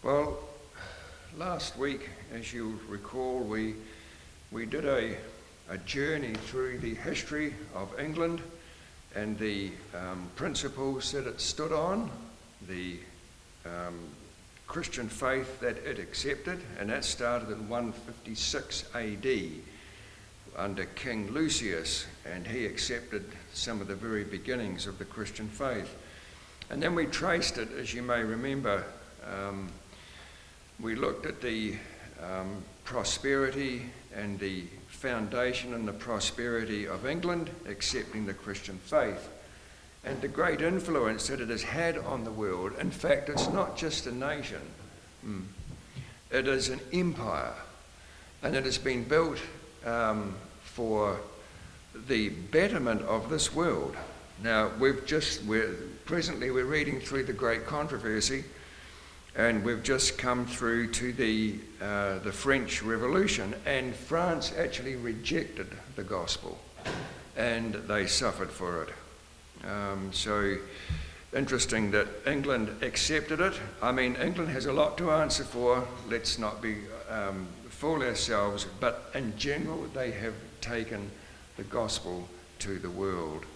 Well, last week, as you recall, we did a journey through the history of England and the principles that it stood on, the Christian faith that it accepted, and that started in 156 AD under King Lucius, and he accepted some of the very beginnings of the Christian faith. And then we traced it, as you may remember. We looked at the prosperity and the foundation and the prosperity of England, accepting the Christian faith, and the great influence that it has had on the world. In fact, it's not just a nation, it is an empire, and it has been built for the betterment of this world. Now, we're reading through the Great Controversy, and we've just come through to the French Revolution, and France actually rejected the gospel, and they suffered for it. So interesting that England accepted it. I mean, England has a lot to answer for. Let's not fool ourselves, but in general, they have taken the gospel to the world.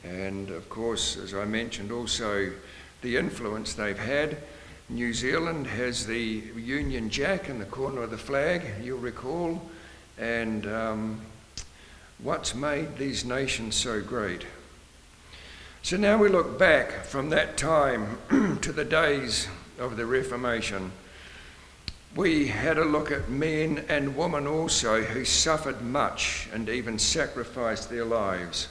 And of course, as I mentioned, also the influence they've had. New Zealand has the Union Jack in the corner of the flag, you'll recall, and what's made these nations so great. So now we look back from that time to the days of the Reformation. We had a look at men and women also who suffered much and even sacrificed their lives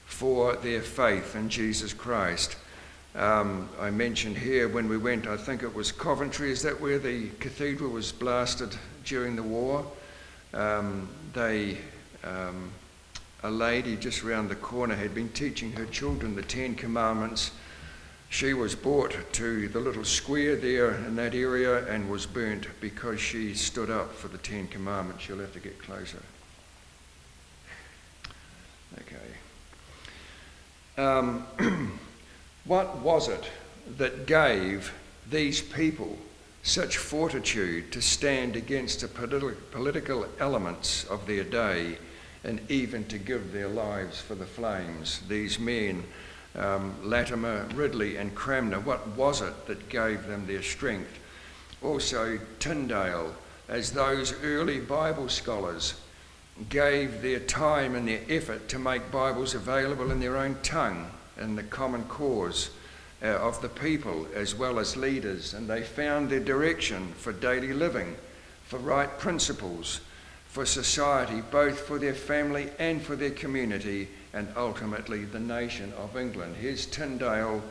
for their faith in Jesus Christ. I mentioned here when we went, I think it was Coventry, is that where the cathedral was blasted during the war? A lady just round the corner had been teaching her children the 10 Commandments. She was brought to the little square there in that area and was burnt because she stood up for the 10 Commandments. You'll have to get closer. Okay. What was it that gave these people such fortitude to stand against the political elements of their day and even to give their lives for the flames? These men, Latimer, Ridley and Cranmer, what was it that gave them their strength? Also Tyndale, as those early Bible scholars gave their time and their effort to make Bibles available in their own tongue and the common cause of the people as well as leaders, and they found their direction for daily living, for right principles, for society, both for their family and for their community, and ultimately the nation of England. Here's Tyndale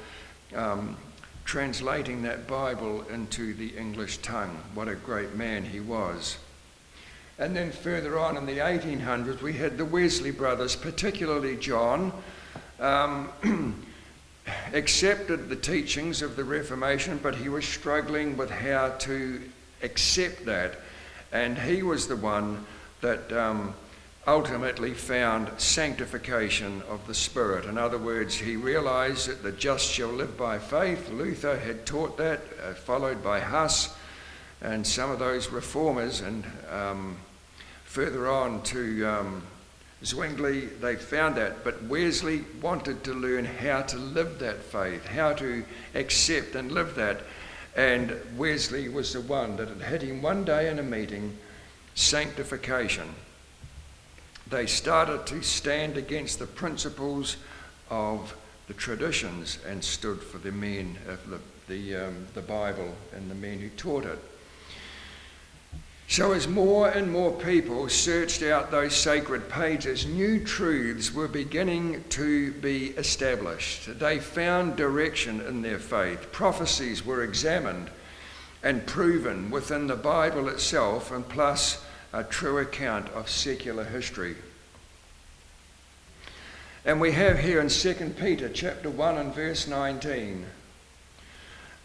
translating that Bible into the English tongue. What a great man he was. And then further on in the 1800s, we had the Wesley brothers, particularly John, accepted the teachings of the Reformation, but he was struggling with how to accept that. And he was the one that ultimately found sanctification of the Spirit. In other words, he realized that the just shall live by faith. Luther had taught that, followed by Huss and some of those reformers, and further on to Zwingli, they found that, but Wesley wanted to learn how to live that faith, how to accept and live that, and Wesley was the one that had hit him one day in a meeting, sanctification. They started to stand against the principles of the traditions and stood for the men of the Bible and the men who taught it. So as more and more people searched out those sacred pages, new truths were beginning to be established. They found direction in their faith. Prophecies were examined and proven within the Bible itself, and plus a true account of secular history. And we have here in 2 Peter chapter 1 and verse 19,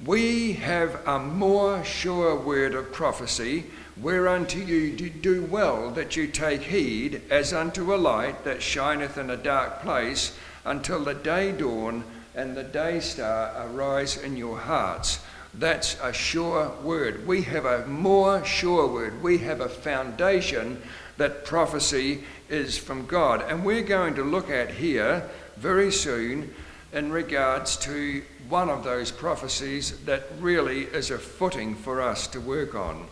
"We have a more sure word of prophecy, whereunto you do well that you take heed, as unto a light that shineth in a dark place, until the day dawn and the day star arise in your hearts, That's a sure word. We have a more sure word. We have a foundation that prophecy is from God. And we're going to look at here very soon in regards to one of those prophecies that really is a footing for us to work on.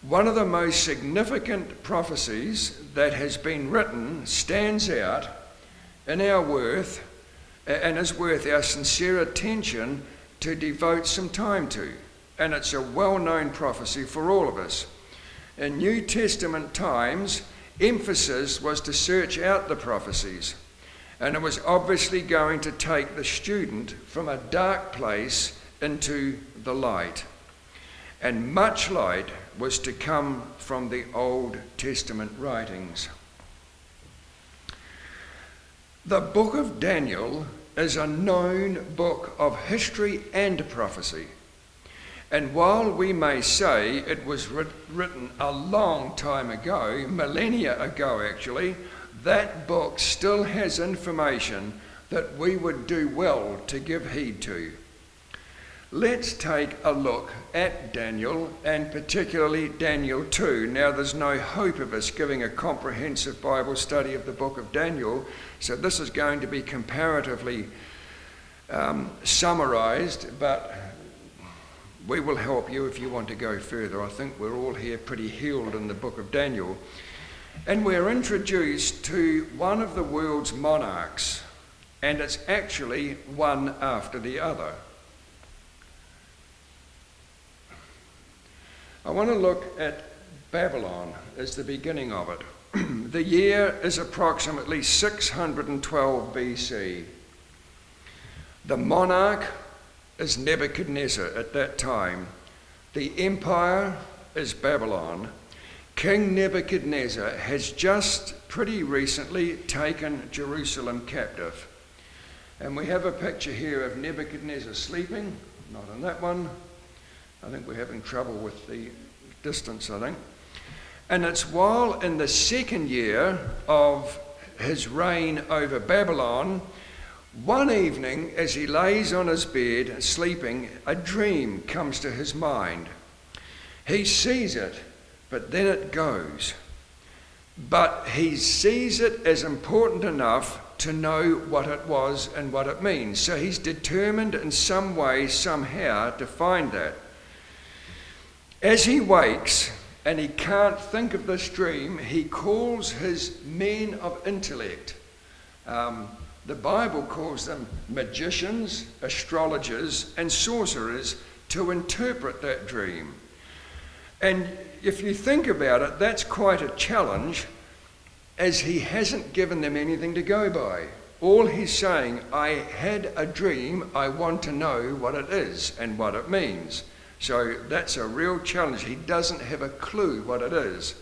One of the most significant prophecies that has been written stands out in our worth and is worth our sincere attention to devote some time to. And it's a well-known prophecy for all of us. In New Testament times, emphasis was to search out the prophecies. And it was obviously going to take the student from a dark place into the light. And much light was to come from the Old Testament writings. The book of Daniel is a known book of history and prophecy. And while we may say it was written a long time ago, millennia ago actually, that book still has information that we would do well to give heed to. Let's take a look at Daniel, and particularly Daniel 2. Now, there's no hope of us giving a comprehensive Bible study of the book of Daniel, so this is going to be comparatively summarized, but we will help you if you want to go further. I think we're all here pretty healed in the book of Daniel. And we're introduced to one of the world's monarchs, and it's actually one after the other. I want to look at Babylon as the beginning of it. The year is approximately 612 BC. The monarch is Nebuchadnezzar at that time. The empire is Babylon. King Nebuchadnezzar has just pretty recently taken Jerusalem captive. And we have a picture here of Nebuchadnezzar sleeping, not on that one. I think we're having trouble with the distance, I think. And it's while in the second year of his reign over Babylon, one evening as he lays on his bed sleeping, a dream comes to his mind. He sees it, but then it goes. But he sees it as important enough to know what it was and what it means. So he's determined in some way, somehow, to find that. As he wakes and he can't think of this dream, he calls his men of intellect. The Bible calls them magicians, astrologers, and sorcerers to interpret that dream. And if you think about it, that's quite a challenge, as he hasn't given them anything to go by. All he's saying, I had a dream, I want to know what it is and what it means. So that's a real challenge. He doesn't have a clue what it is.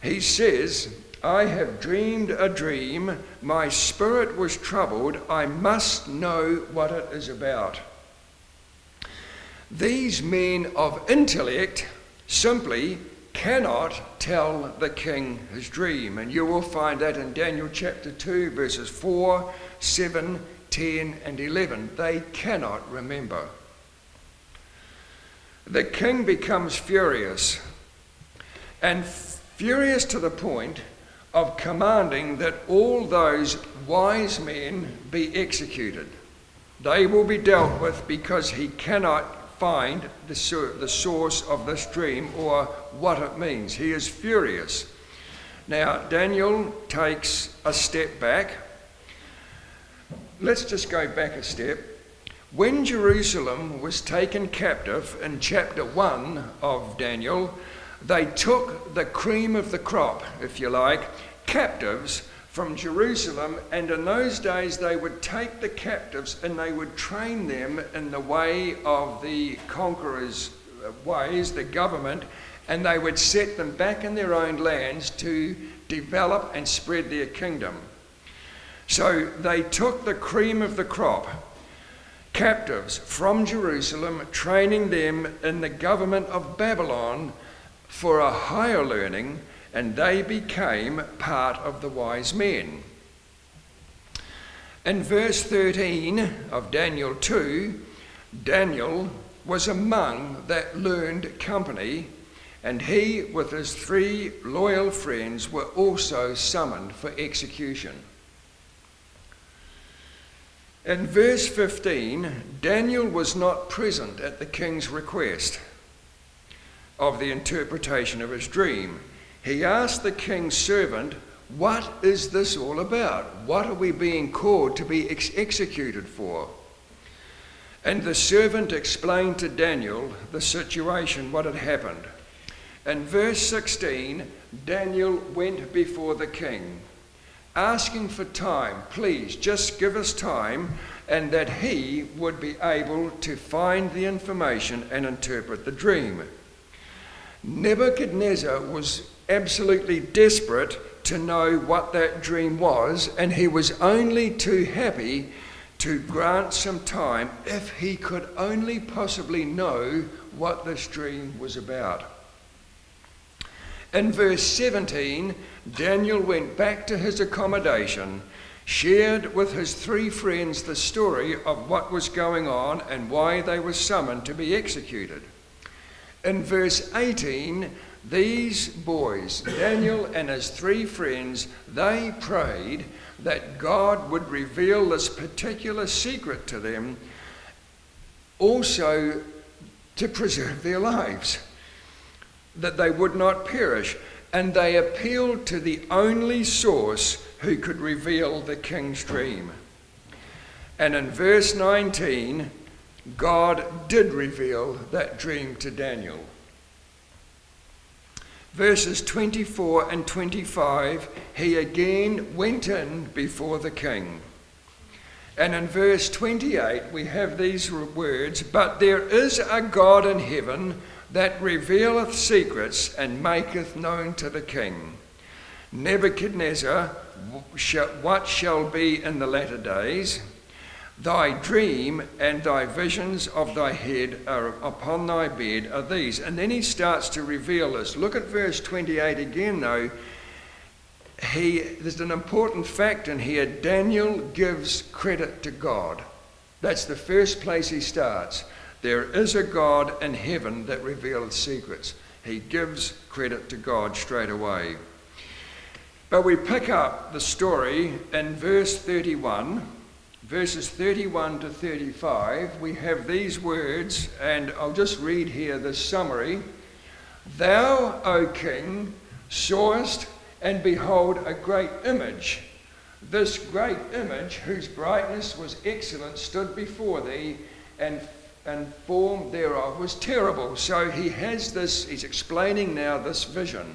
He says, I have dreamed a dream, my spirit was troubled, I must know what it is about. These men of intellect simply cannot tell the king his dream. And you will find that in Daniel chapter 2, verses 4, 7, 10, and 11. They cannot remember. The king becomes furious, and furious to the point of commanding that all those wise men be executed. They will be dealt with because he cannot find the source of this dream or what it means. He is furious. Now, Daniel takes a step back. Let's just go back a step. When Jerusalem was taken captive in chapter 1 of Daniel, they took the cream of the crop, if you like, captives from Jerusalem, and in those days they would take the captives and they would train them in the way of the conquerors' ways, the government, and they would set them back in their own lands to develop and spread their kingdom. So they took the cream of the crop, captives from Jerusalem, training them in the government of Babylon for a higher learning, and they became part of the wise men. In verse 13 of Daniel 2, Daniel was among that learned company, and he with his 3 loyal friends were also summoned for execution. In verse 15, Daniel was not present at the king's request of the interpretation of his dream. He asked the king's servant, "What is this all about? What are we being called to be executed for?" And the servant explained to Daniel the situation, what had happened. In verse 16, Daniel went before the king, asking for time. Please, just give us time, and that he would be able to find the information and interpret the dream. Nebuchadnezzar was absolutely desperate to know what that dream was, and he was only too happy to grant some time if he could only possibly know what this dream was about. In verse 17, Daniel went back to his accommodation, shared with his 3 friends the story of what was going on and why they were summoned to be executed. In verse 18, these boys, Daniel and his 3 friends, they prayed that God would reveal this particular secret to them, also to preserve their lives, that they would not perish. And they appealed to the only source who could reveal the king's dream. And in verse 19, God did reveal that dream to Daniel. Verses 24 and 25, he again went in before the king. And in verse 28, we have these words, "But there is a God in heaven that revealeth secrets and maketh known to the king. Nebuchadnezzar, what shall be in the latter days? Thy dream and thy visions of thy head are upon thy bed are these." And then he starts to reveal this. Look at verse 28 again, though. There's an important fact in here. Daniel gives credit to God. That's the first place he starts. There is a God in heaven that reveals secrets. He gives credit to God straight away. But we pick up the story in verse 31. Verses 31 to 35, we have these words, and I'll just read here the summary. "Thou, O king, sawest, and behold, a great image. This great image, whose brightness was excellent, stood before thee, and form thereof was terrible." So he has this, he's explaining now this vision.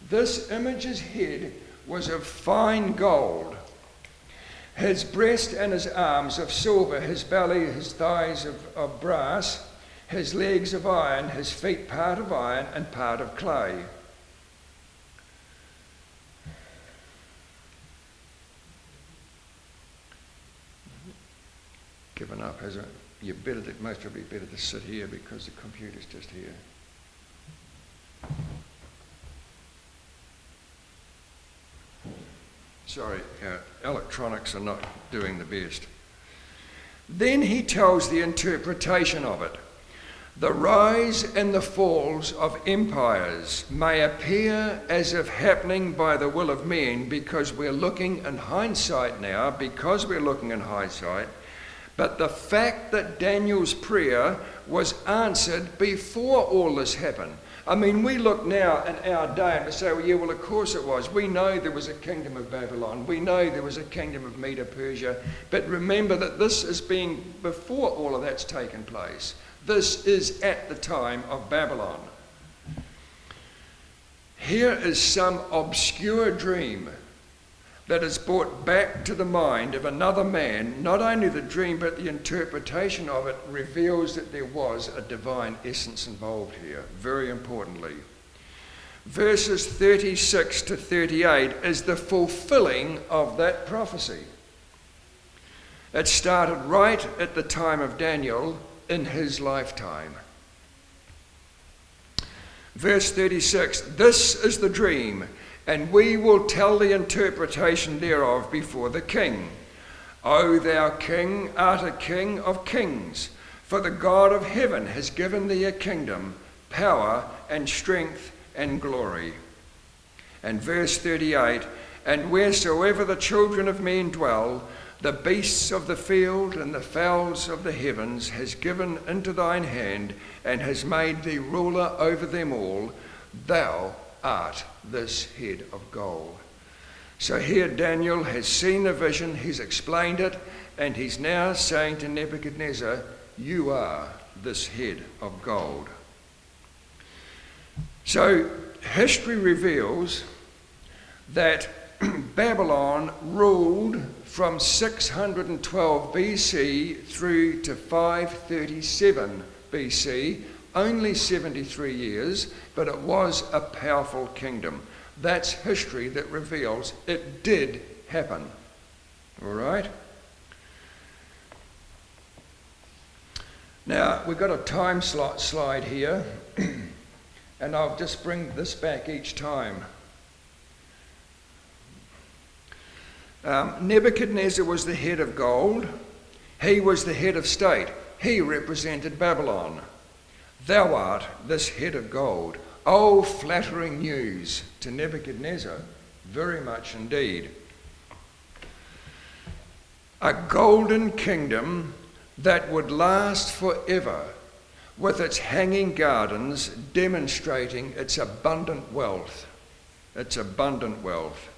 "This image's head was of fine gold, his breast and his arms of silver, his belly, his thighs of brass, his legs of iron, his feet part of iron and part of clay." Given up, has it? Most probably better to sit here because the computer's just here. Sorry, electronics are not doing the best. Then he tells the interpretation of it. "The rise and the falls of empires may appear as if happening by the will of men," because we're looking in hindsight now, but the fact that Daniel's prayer was answered before all this happened. I mean, we look now in our day and we say, well, yeah, well, of course it was. We know there was a kingdom of Babylon. We know there was a kingdom of Medo-Persia. But remember that this is being before all of that's taken place. This is at the time of Babylon. Here is some obscure dream that is brought back to the mind of another man. Not only the dream, but the interpretation of it reveals that there was a divine essence involved here, very importantly. Verses 36 to 38 is the fulfilling of that prophecy. It started right at the time of Daniel in his lifetime. Verse 36, "This is the dream, and we will tell the interpretation thereof before the king. O thou king, art a king of kings. For the God of heaven has given thee a kingdom, power and strength and glory. And verse 38, and wheresoever the children of men dwell, the beasts of the field and the fowls of the heavens has given into thine hand, and has made thee ruler over them all. Thou art this head of gold. So here Daniel has seen the vision, he's explained it, and he's now saying to Nebuchadnezzar, you are this head of gold. So history reveals that Babylon ruled from 612 BC through to 537 BC, only 73 years, but it was a powerful kingdom. That's history that reveals it did happen. All right? Now, we've got a time slot slide here, and I'll just bring this back each time. Nebuchadnezzar was the head of gold. He was the head of state. He represented Babylon. Thou art this head of gold. Oh, flattering news to Nebuchadnezzar, very much indeed. A golden kingdom that would last forever, with its hanging gardens demonstrating its abundant wealth. Its abundant wealth.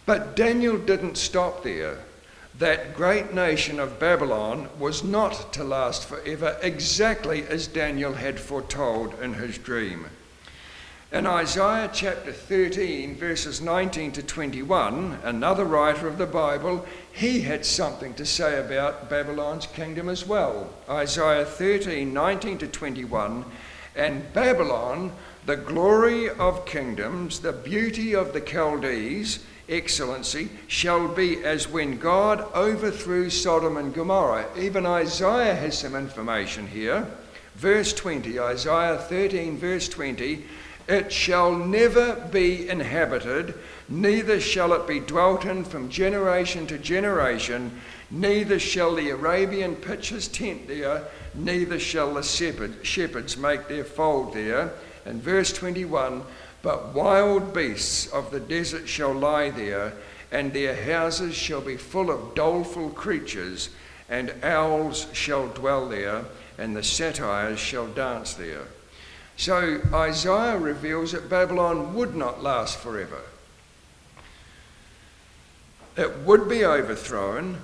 But Daniel didn't stop there. That great nation of Babylon was not to last forever, exactly as Daniel had foretold in his dream. In Isaiah chapter 13, verses 19 to 21, another writer of the Bible, he had something to say about Babylon's kingdom as well. Isaiah 13, 19 to 21, and Babylon, the glory of kingdoms, the beauty of the Chaldees, excellency, shall be as when God overthrew Sodom and Gomorrah. Even Isaiah has some information here. Verse 20, Isaiah 13, verse 20, it shall never be inhabited, neither shall it be dwelt in from generation to generation, neither shall the Arabian pitch his tent there, neither shall the shepherds make their fold there. And verse 21, but wild beasts of the desert shall lie there, and their houses shall be full of doleful creatures, and owls shall dwell there, and the satyrs shall dance there. So Isaiah reveals that Babylon would not last forever. It would be overthrown.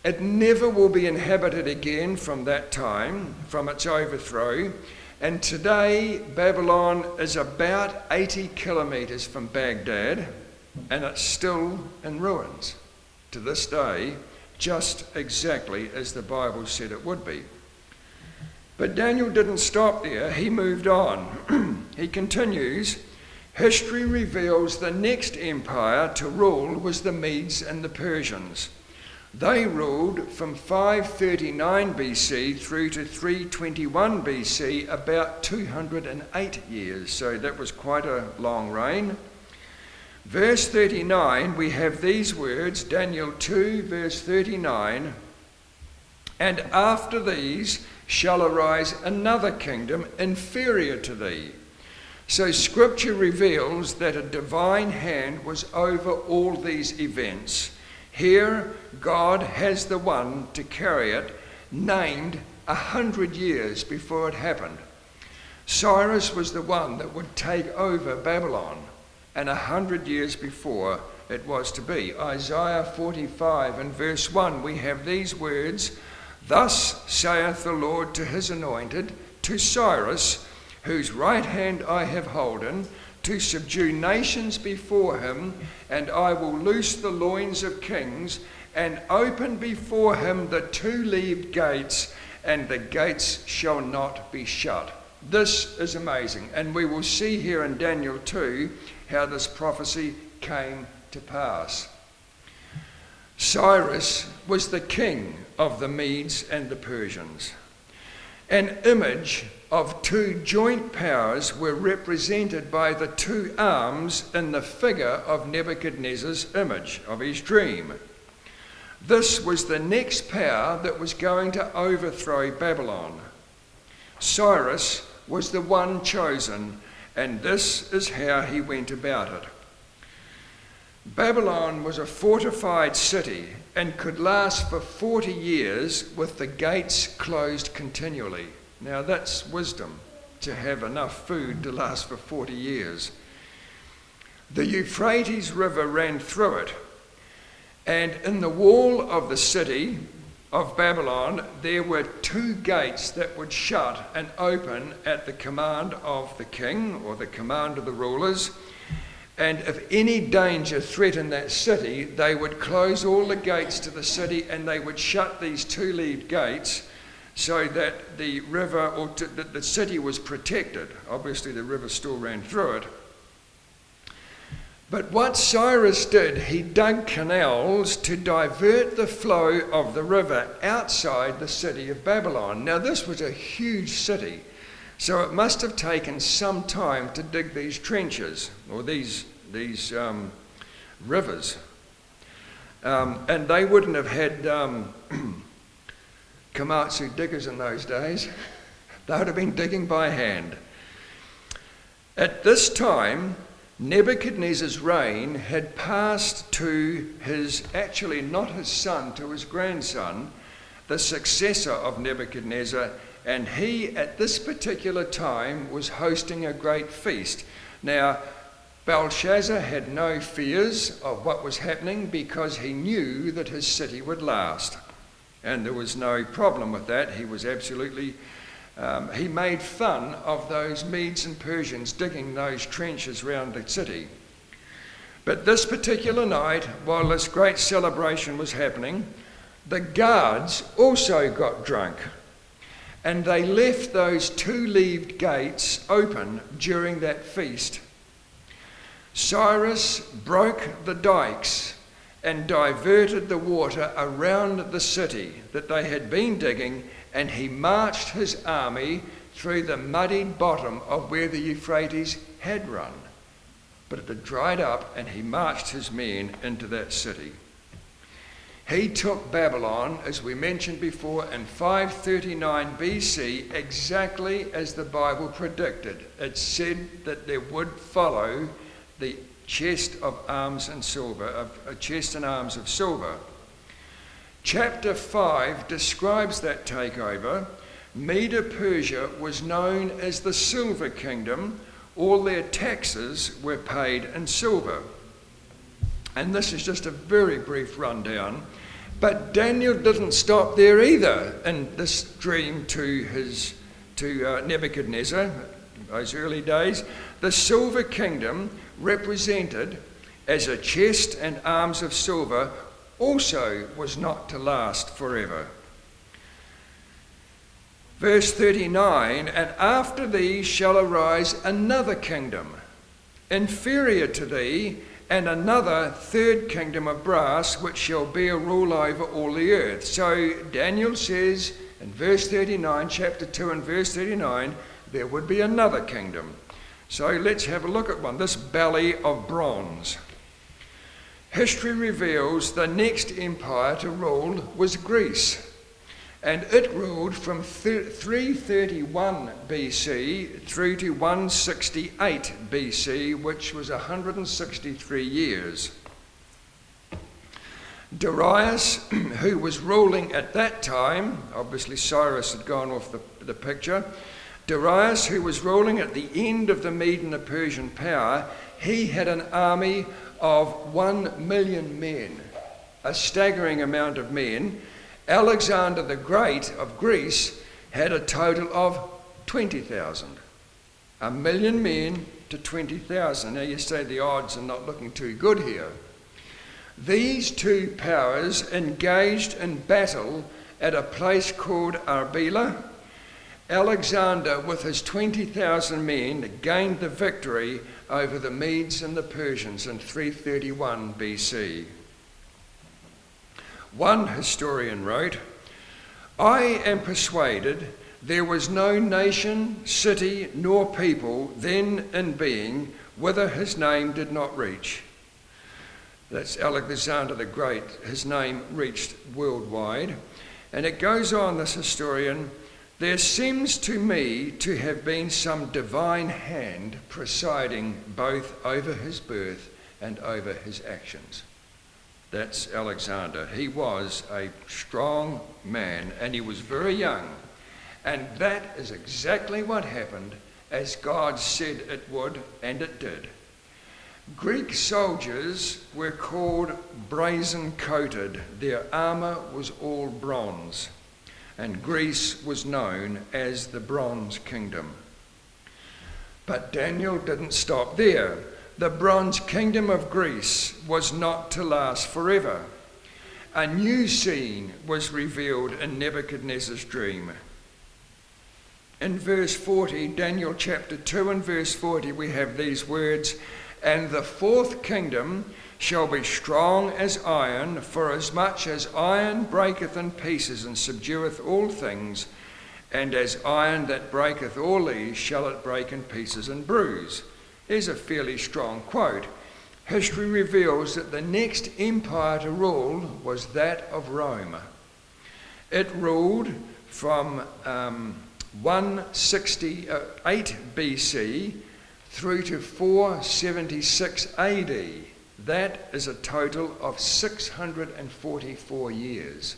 It never will be inhabited again from that time, from its overthrow. And today, Babylon is about 80 kilometres from Baghdad, and it's still in ruins to this day, just exactly as the Bible said it would be. But Daniel didn't stop there. He moved on. He continues, history reveals the next empire to rule was the Medes and the Persians. They ruled from 539 BC through to 321 BC, about 208 years. So that was quite a long reign. Verse 39, we have these words, Daniel 2, verse 39, and after these shall arise another kingdom inferior to thee. So Scripture reveals that a divine hand was over all these events. Here, God has the one to carry it, named 100 years before it happened. Cyrus was the one that would take over Babylon, and 100 years before it was to be. Isaiah 45 and verse 1, we have these words, thus saith the Lord to his anointed, to Cyrus, whose right hand I have holden, to subdue nations before him, and I will loose the loins of kings, and open before him the two-leaved gates, and the gates shall not be shut. This is amazing, and we will see here in Daniel 2 how this prophecy came to pass. Cyrus was the king of the Medes and the Persians. An image of two joint powers were represented by the two arms in the figure of Nebuchadnezzar's image of his dream. This was the next power that was going to overthrow Babylon. Cyrus was the one chosen, and this is how he went about it. Babylon was a fortified city and could last for 40 years with the gates closed continually. Now that's wisdom, to have enough food to last for 40 years. The Euphrates River ran through it, and in the wall of the city of Babylon there were 2 gates that would shut and open at the command of the king or the command of the rulers. And if any danger threatened that city, they would close all the gates to the city and they would shut these 2-leaved gates so that the river or the city was protected. Obviously the river still ran through it. But what Cyrus did, he dug canals to divert the flow of the river outside the city of Babylon. Now this was a huge city, so it must have taken some time to dig these trenches or these rivers. And they wouldn't have had Komatsu diggers in those days. They would have been digging by hand. At this time, Nebuchadnezzar's reign had passed to not his son, to his grandson, the successor of Nebuchadnezzar, and he at this particular time was hosting a great feast. Now, Belshazzar had no fears of what was happening because he knew that his city would last. And there was no problem with that. He was absolutely... he made fun of those Medes and Persians digging those trenches round the city. But this particular night, while this great celebration was happening, the guards also got drunk. And they left those 2-leaved gates open during that feast. Cyrus broke the dikes and diverted the water around the city that they had been digging, and he marched his army through the muddied bottom of where the Euphrates had run. But it had dried up, and he marched his men into that city. He took Babylon, as we mentioned before, in 539 BC, exactly as the Bible predicted. It said that there would follow the chest of arms and silver, a chest and arms of silver. Chapter 5 describes that takeover. Medo-Persia was known as the Silver Kingdom. All their taxes were paid in silver. And this is just a very brief rundown. But Daniel didn't stop there either in this dream to Nebuchadnezzar, those early days. The Silver Kingdom, represented as a chest and arms of silver, also was not to last forever. Verse 39, and after thee shall arise another kingdom, inferior to thee, and another 3rd kingdom of brass, which shall bear rule over all the earth. So Daniel says in verse 39, chapter 2 and verse 39, there would be another kingdom. So let's have a look at one, this belly of bronze. History reveals the next empire to rule was Greece, and it ruled from 331 BC through to 168 BC, which was 163 years. Darius, who was ruling at that time, obviously Cyrus had gone off the picture, Darius, who was ruling at the end of the Mede and the Persian power, he had an army of 1 million men, a staggering amount of men. Alexander the Great of Greece had a total of 20,000. 1 million men to 20,000. Now you say the odds are not looking too good here. These two powers engaged in battle at a place called Arbela. Alexander, with his 20,000 men, gained the victory over the Medes and the Persians in 331 BC. One historian wrote, I am persuaded there was no nation, city, nor people then in being whither his name did not reach. That's Alexander the Great. His name reached worldwide. And it goes on, this historian, There seems to me to have been some divine hand presiding both over his birth and over his actions. That's Alexander. He was a strong man and he was very young. And that is exactly what happened, as God said it would, and it did. Greek soldiers were called brazen-coated. Their armour was all bronze, and Greece was known as the Bronze Kingdom. But Daniel didn't stop there. The Bronze Kingdom of Greece was not to last forever. A new scene was revealed in Nebuchadnezzar's dream. In verse 40, Daniel chapter 2 and verse 40, we have these words, "And the fourth kingdom shall be strong as iron, for as much as iron breaketh in pieces and subdueth all things, and as iron that breaketh all these shall it break in pieces and bruise." Here's a fairly strong quote. History reveals that the next empire to rule was that of Rome. It ruled from 168 BC through to 476 AD. That is a total of 644 years.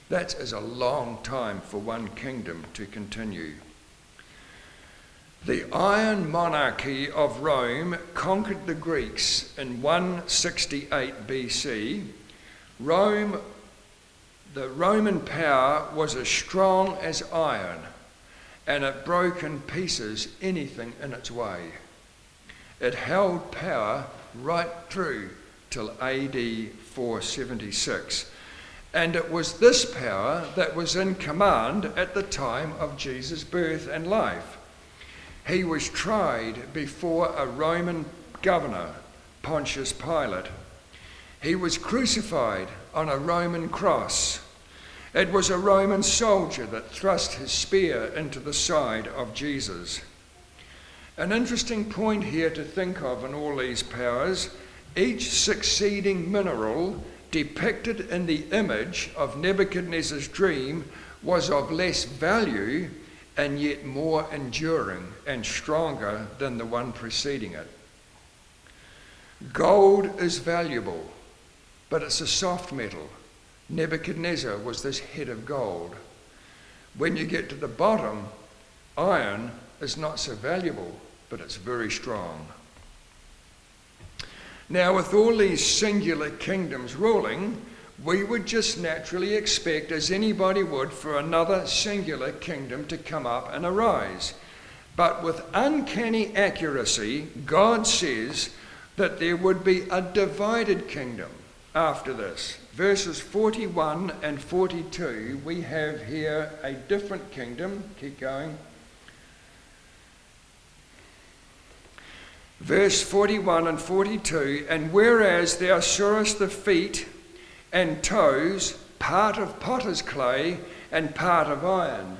That is a long time for one kingdom to continue. The Iron Monarchy of Rome conquered the Greeks in 168 BC. The Roman power was as strong as iron, and it broke in pieces anything in its way. It held power right through till AD 476. And it was this power that was in command at the time of Jesus' birth and life. He was tried before a Roman governor, Pontius Pilate. He was crucified on a Roman cross. It was a Roman soldier that thrust his spear into the side of Jesus. An interesting point here to think of in all these powers, each succeeding mineral depicted in the image of Nebuchadnezzar's dream was of less value and yet more enduring and stronger than the one preceding it. Gold is valuable, but it's a soft metal. Nebuchadnezzar was this head of gold. When you get to the bottom, iron is not so valuable, but it's very strong. Now, with all these singular kingdoms ruling, we would just naturally expect, as anybody would, for another singular kingdom to come up and arise. But with uncanny accuracy, God says that there would be a divided kingdom after this. Verses 41 and 42, we have here a different kingdom. Keep going. Verse 41 and 42, "And whereas thou sawest the feet and toes, part of potter's clay and part of iron,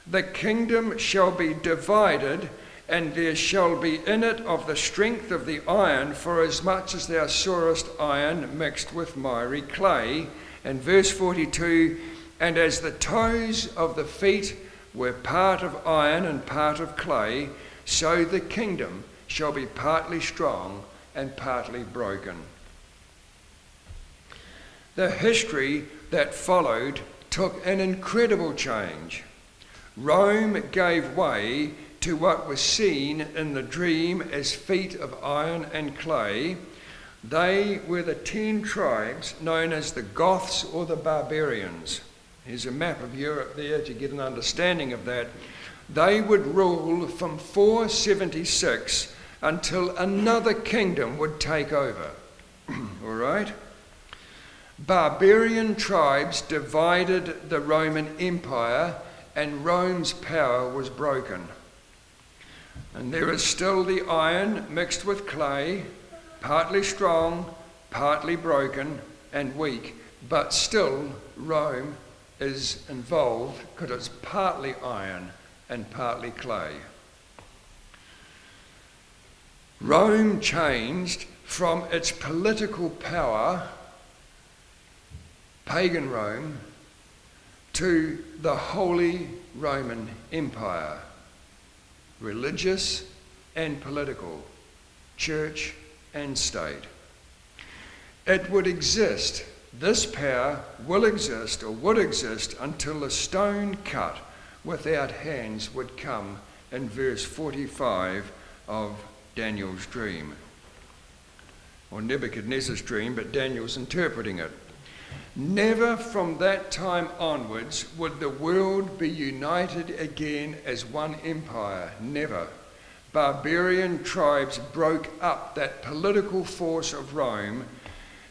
the kingdom shall be divided, and there shall be in it of the strength of the iron, for as much as thou sawest iron mixed with miry clay." And verse 42, "And as the toes of the feet were part of iron and part of clay, so the kingdom shall be partly strong and partly broken." The history that followed took an incredible change. Rome gave way to what was seen in the dream as feet of iron and clay. They were the 10 tribes known as the Goths or the Barbarians. Here's a map of Europe there to get an understanding of that. They would rule from 476 until another kingdom would take over. All right? Barbarian tribes divided the Roman Empire, and Rome's power was broken. And there is still the iron mixed with clay, partly strong, partly broken and weak, but still Rome is involved because it's partly iron and partly clay. Rome changed from its political power, pagan Rome, to the Holy Roman Empire, religious and political, church and state. It would exist, this power will exist or would exist until the stone cut without hands would come in verse 45 of Daniel's dream. Or Nebuchadnezzar's dream, but Daniel's interpreting it. Never from that time onwards would the world be united again as one empire. Never. Barbarian tribes broke up that political force of Rome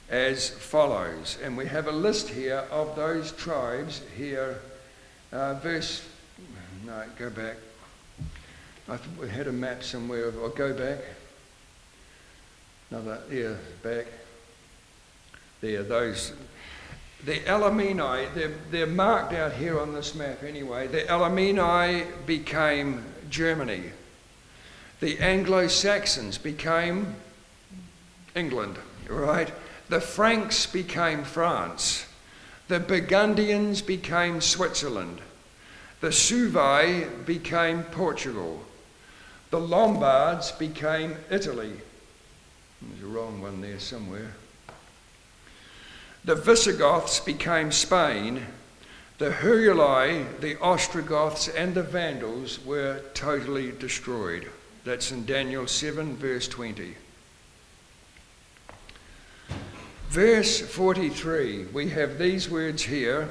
as follows. And we have a list here of those tribes here. Go back. I thought we had a map somewhere. I'll go back. Back. There, those. The Elamanni, they're marked out here on this map anyway. The Elamanni became Germany. The Anglo-Saxons became England, right? The Franks became France. The Burgundians became Switzerland. The Suevi became Portugal. The Lombards became Italy. There's a wrong one there somewhere. The Visigoths became Spain. The Hurley, the Ostrogoths and the Vandals were totally destroyed. That's in Daniel 7 verse 20. Verse 43, we have these words here.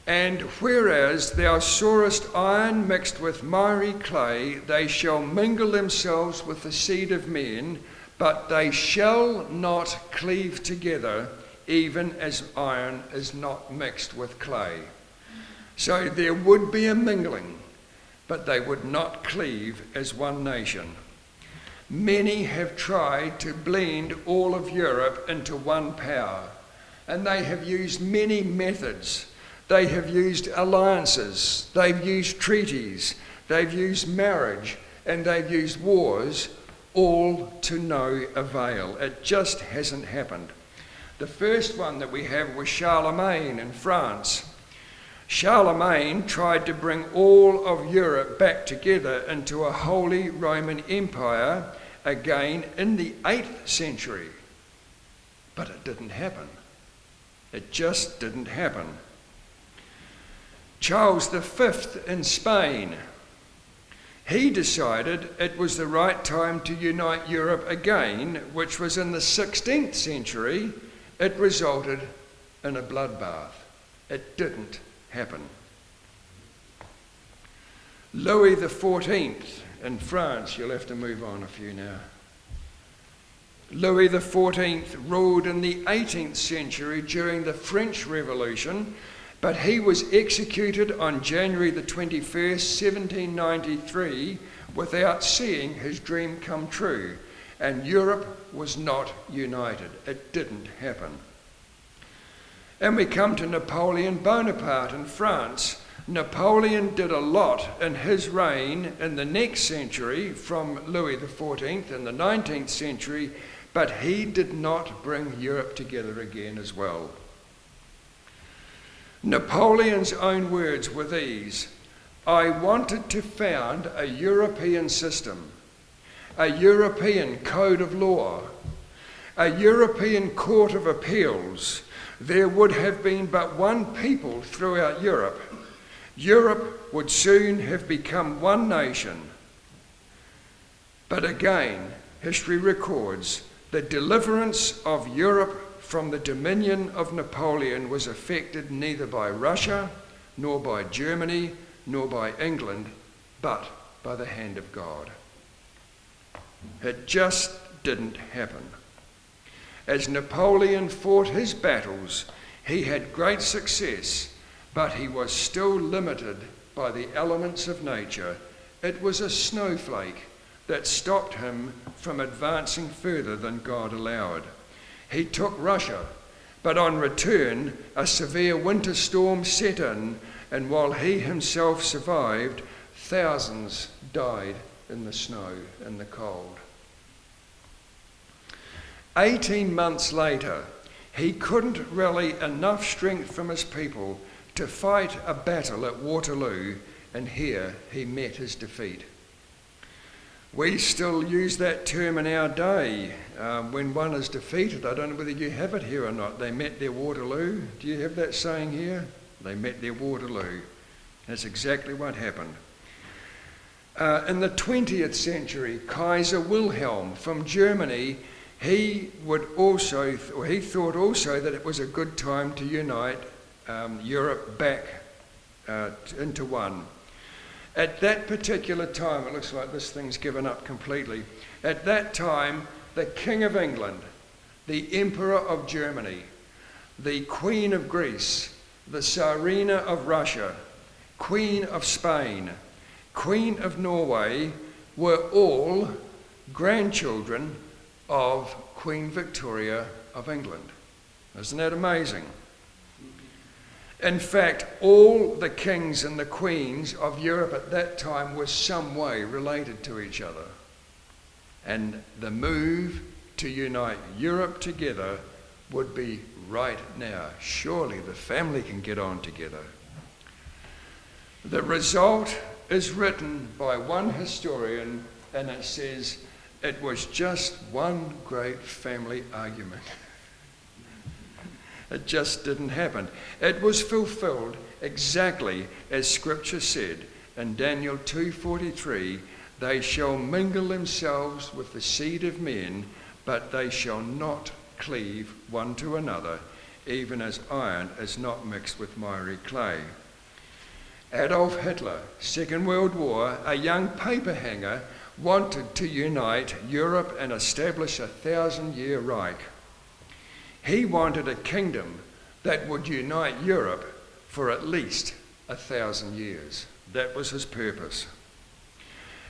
And whereas thou sawest iron mixed with miry clay, they shall mingle themselves with the seed of men, but they shall not cleave together, even as iron is not mixed with clay. So there would be a mingling, but they would not cleave as one nation. Many have tried to blend all of Europe into one power, and they have used many methods. They have used alliances, they've used treaties, they've used marriage, and they've used wars, all to no avail. It just hasn't happened. The first one that we have was Charlemagne in France. Charlemagne tried to bring all of Europe back together into a Holy Roman Empire again in the 8th century. But it didn't happen. It just didn't happen. Charles V in Spain, he decided it was the right time to unite Europe again, which was in the 16th century. It resulted in a bloodbath. It didn't happen. Louis XIV in France, you'll have to move on a few now. Louis XIV ruled in the 18th century during the French Revolution, but he was executed on January the 21st, 1793, without seeing his dream come true, and Europe was not united. It didn't happen. And we come to Napoleon Bonaparte in France. Napoleon did a lot in his reign in the next century from Louis XIV in the 19th century, but he did not bring Europe together again as well. Napoleon's own words were these: I wanted to found a European system, a European code of law, a European court of appeals. There would have been but one people throughout Europe. Europe would soon have become one nation. But again, history records the deliverance of Europe from the dominion of Napoleon was affected neither by Russia, nor by Germany, nor by England, but by the hand of God. It just didn't happen. As Napoleon fought his battles, he had great success, but he was still limited by the elements of nature. It was a snowflake that stopped him from advancing further than God allowed. He took Russia, but on return, a severe winter storm set in, and while he himself survived, thousands died in the snow and the cold. 18 months later, he couldn't rally enough strength from his people to fight a battle at Waterloo, and here he met his defeat. We still use that term in our day when one is defeated. I don't know whether you have it here or not. They met their Waterloo. Do you have that saying here? They met their Waterloo. That's exactly what happened. In the 20th century, Kaiser Wilhelm from Germany, he thought also that it was a good time to unite Europe back into one. At that particular time, it looks like this thing's given up completely. At that time, the King of England, the Emperor of Germany, the Queen of Greece, the Tsarina of Russia, Queen of Spain, Queen of Norway were all grandchildren of Queen Victoria of England. Isn't that amazing? In fact, all the kings and the queens of Europe at that time were some way related to each other. And the move to unite Europe together would be right now. Surely the family can get on together. The result is written by one historian, and it says it was just one great family argument. It just didn't happen. It was fulfilled exactly as Scripture said in Daniel 2:43, they shall mingle themselves with the seed of men, but they shall not cleave one to another, even as iron is not mixed with miry clay. Adolf Hitler, Second World War, a young paper hanger, wanted to unite Europe and establish a 1,000-year Reich. He wanted a kingdom that would unite Europe for at least 1,000 years. That was his purpose.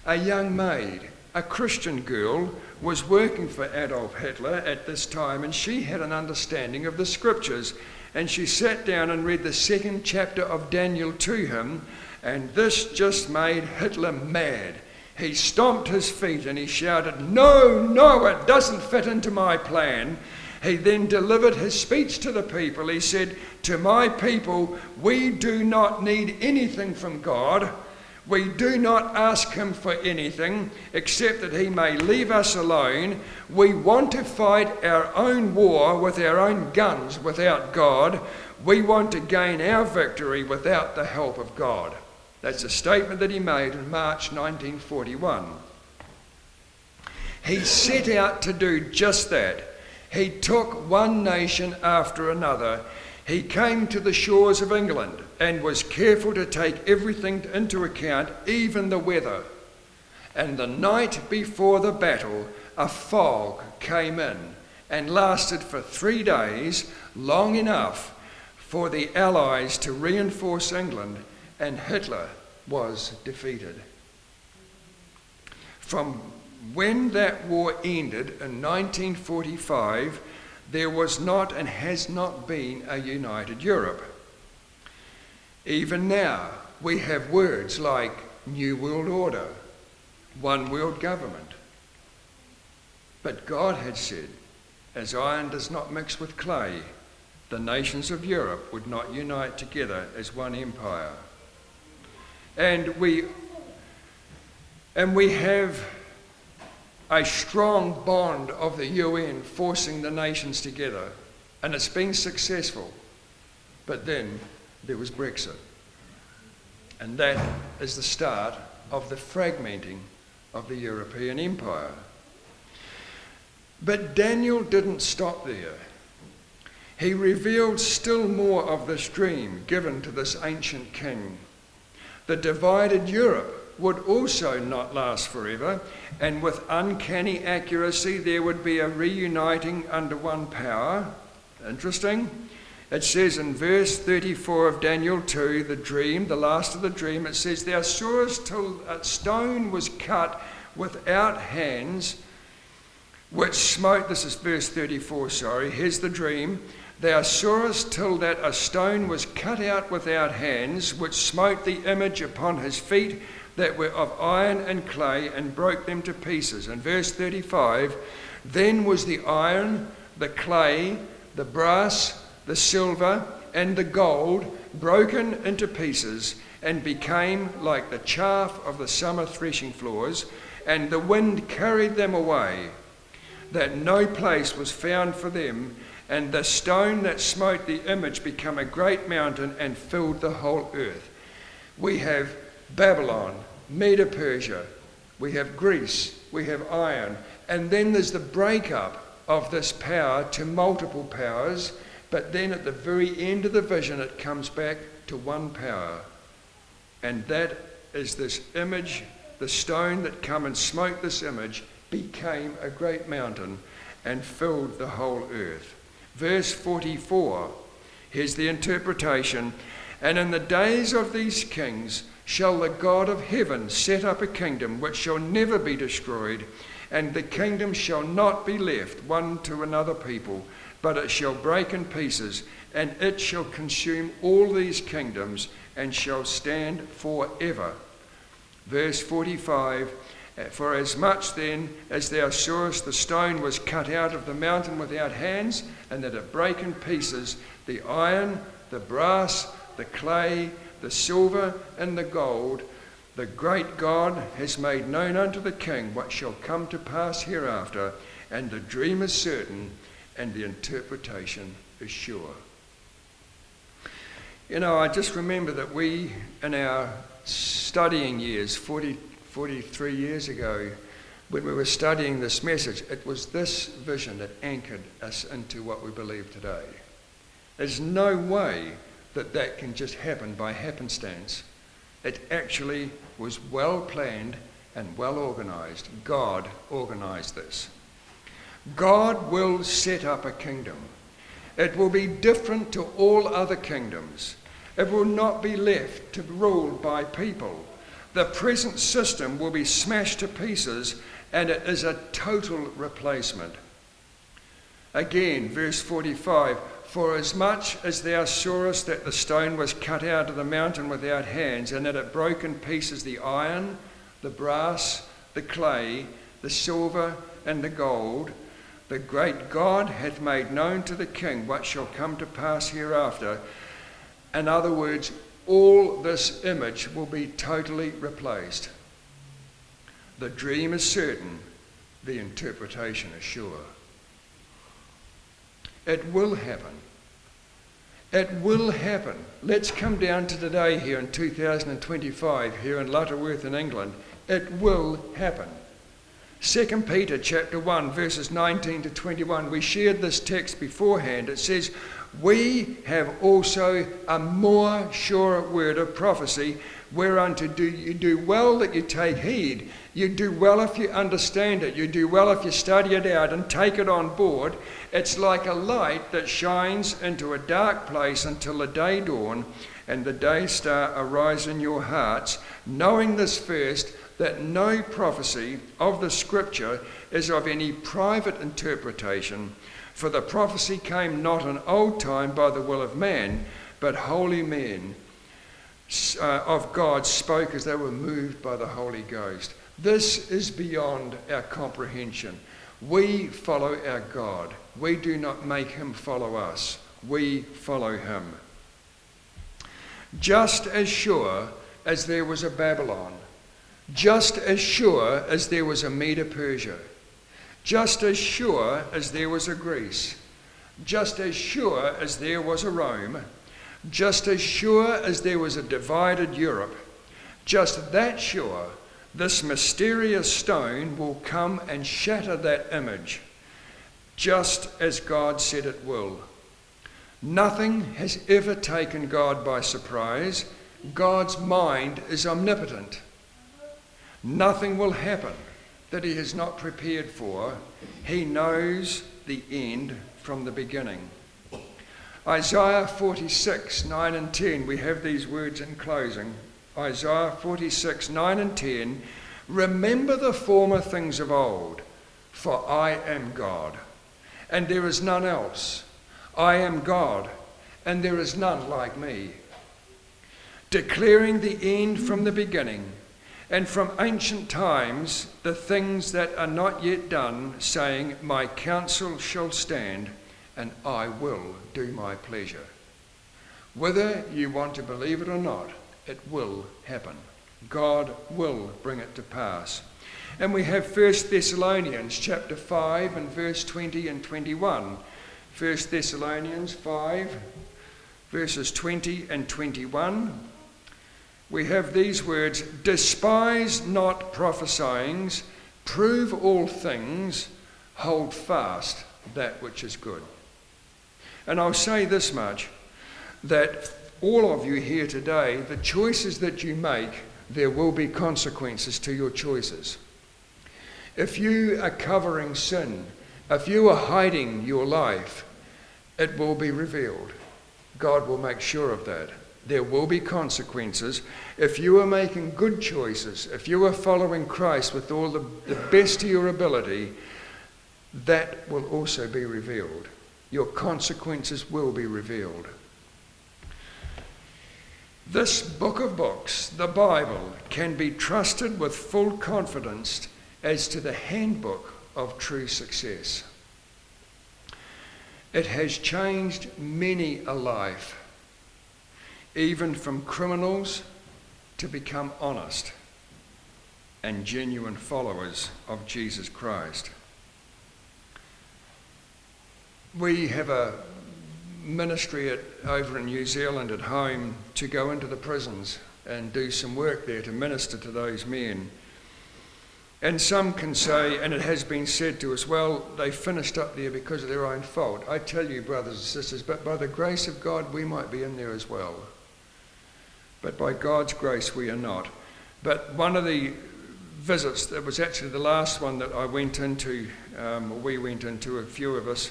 A young maid, a Christian girl, was working for Adolf Hitler at this time, and she had an understanding of the Scriptures, and she sat down and read the 2nd chapter of Daniel to him, and this just made Hitler mad. He stomped his feet and he shouted, "No, no, it doesn't fit into my plan." He then delivered his speech to the people. He said, "To my people, we do not need anything from God. We do not ask him for anything except that he may leave us alone. We want to fight our own war with our own guns without God. We want to gain our victory without the help of God." That's a statement that he made in March 1941. He set out to do just that. He took one nation after another. He came to the shores of England and was careful to take everything into account, even the weather. And the night before the battle, a fog came in and lasted for 3 days, long enough for the Allies to reinforce England, and Hitler was defeated. From when that war ended in 1945, there was not and has not been a united Europe. Even now, we have words like New World Order, One World Government. But God had said, as iron does not mix with clay, the nations of Europe would not unite together as one empire. And we have a strong bond of the UN forcing the nations together, and it's been successful. But then there was Brexit, and that is the start of the fragmenting of the European empire. But Daniel didn't stop there. He revealed still more of this dream given to this ancient king. The divided Europe would also not last forever, and with uncanny accuracy there would be a reuniting under one power. Interesting. It says in verse 34 of Daniel 2, the dream, the last of the dream, it says, "Thou sawest till a stone was cut without hands, which smote," this is verse 34, here's the dream. "Thou sawest till that a stone was cut out without hands, which smote the image upon his feet, that were of iron and clay, and broke them to pieces." And verse 35, "Then was the iron, the clay, the brass, the silver, and the gold broken into pieces and became like the chaff of the summer threshing floors, and the wind carried them away, that no place was found for them, and the stone that smote the image became a great mountain and filled the whole earth. We have Babylon, Medo-Persia, we have Greece, we have iron, and then there's the breakup of this power to multiple powers, but then at the very end of the vision it comes back to one power, and that is this image. The stone that come and smote this image became a great mountain and filled the whole earth. Verse 44, here's the interpretation. And in the days of these kings shall the God of heaven set up a kingdom which shall never be destroyed, and the kingdom shall not be left one to another people, but it shall break in pieces, and it shall consume all these kingdoms, and shall stand forever. Verse 45, for as much then as thou sawest the stone was cut out of the mountain without hands, and that it brake in pieces the iron, the brass, the clay, the silver, and the gold, the great God has made known unto the king what shall come to pass hereafter, and the dream is certain, and the interpretation is sure. You know, I just remember that we, in our studying years, 43 years ago, when we were studying this message, it was this vision that anchored us into what we believe today. There's no way that that can just happen by happenstance. It actually was well planned and well organized. God organized this. God will set up a kingdom. It will be different to all other kingdoms. It will not be left to rule by people. The present system will be smashed to pieces, and it is a total replacement. Again, verse 45, for as much as thou sawest that the stone was cut out of the mountain without hands, and that it broke in pieces the iron, the brass, the clay, the silver, and the gold, the great God hath made known to the king what shall come to pass hereafter. In other words, all this image will be totally replaced. The dream is certain, the interpretation is sure. It will happen. It will happen. Let's come down to today here in 2025, here in Lutterworth in England. It will happen. 2 Peter chapter 1, verses 19 to 21. We shared this text beforehand. It says, we have also a more sure word of prophecy, whereunto you do well that you take heed. You do well if you understand it. You do well if you study it out and take it on board. It's like a light that shines into a dark place until the day dawn and the day star arise in your hearts, knowing this first, that no prophecy of the Scripture is of any private interpretation, for the prophecy came not in old time by the will of man, but holy men of God spoke as they were moved by the Holy Ghost. This is beyond our comprehension. We follow our God. We do not make him follow us. We follow him. Just as sure as there was a Babylon, just as sure as there was a Medo-Persia, just as sure as there was a Greece, just as sure as there was a Rome, just as sure as there was a divided Europe, just that sure, this mysterious stone will come and shatter that image, just as God said it will. Nothing has ever taken God by surprise. God's mind is omnipotent. Nothing will happen that he has not prepared for. He knows the end from the beginning. Isaiah 46, 9 and 10, we have these words in closing. Isaiah 46, 9 and 10, remember the former things of old, for I am God, and there is none else. I am God, and there is none like me. Declaring the end from the beginning, and from ancient times the things that are not yet done, saying, my counsel shall stand, and I will do my pleasure. Whether you want to believe it or not, it will happen. God will bring it to pass. And we have 1 Thessalonians chapter 5 and verse 20 and 21. 1 Thessalonians 5 verses 20 and 21. We have these words, "Despise not prophesying, prove all things, hold fast that which is good." And I'll say this much, that all of you here today, the choices that you make, there will be consequences to your choices. If you are covering sin, if you are hiding your life, it will be revealed. God will make sure of that. There will be consequences. If you are making good choices, if you are following Christ with all the best of your ability, that will also be revealed. Your consequences will be revealed. This book of books, the Bible, can be trusted with full confidence as to the handbook of true success. It has changed many a life, even from criminals to become honest and genuine followers of Jesus Christ. We have a ministry over in New Zealand at home to go into the prisons and do some work there to minister to those men. And some can say, and it has been said to us, well, they finished up there because of their own fault. I tell you, brothers and sisters, but by the grace of God, we might be in there as well. But by God's grace, we are not. But one of the visits, that was actually the last one that I went into, we went into, a few of us,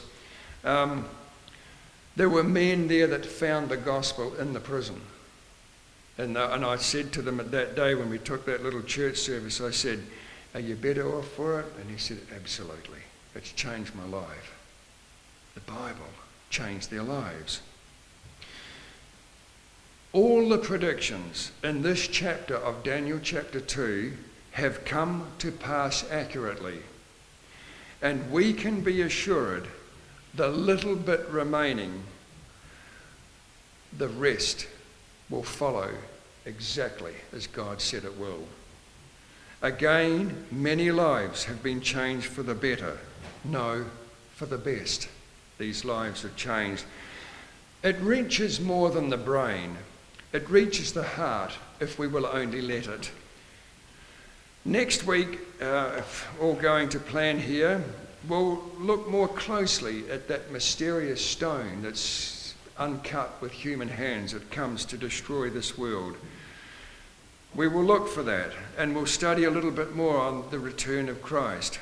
there were men there that found the gospel in the prison. And I said to them at that day when we took that little church service, I said, "Are you better off for it?" And he said, "Absolutely. It's changed my life." The Bible changed their lives. All the predictions in this chapter of Daniel chapter 2 have come to pass accurately. And we can be assured the little bit remaining, the rest will follow exactly as God said it will. Again, many lives have been changed for the better. No, for the best. These lives have changed. It reaches more than the brain. It reaches the heart if we will only let it. Next week, if all going to plan here, we'll look more closely at that mysterious stone that's uncut with human hands that comes to destroy this world. We will look for that, and we'll study a little bit more on the return of Christ.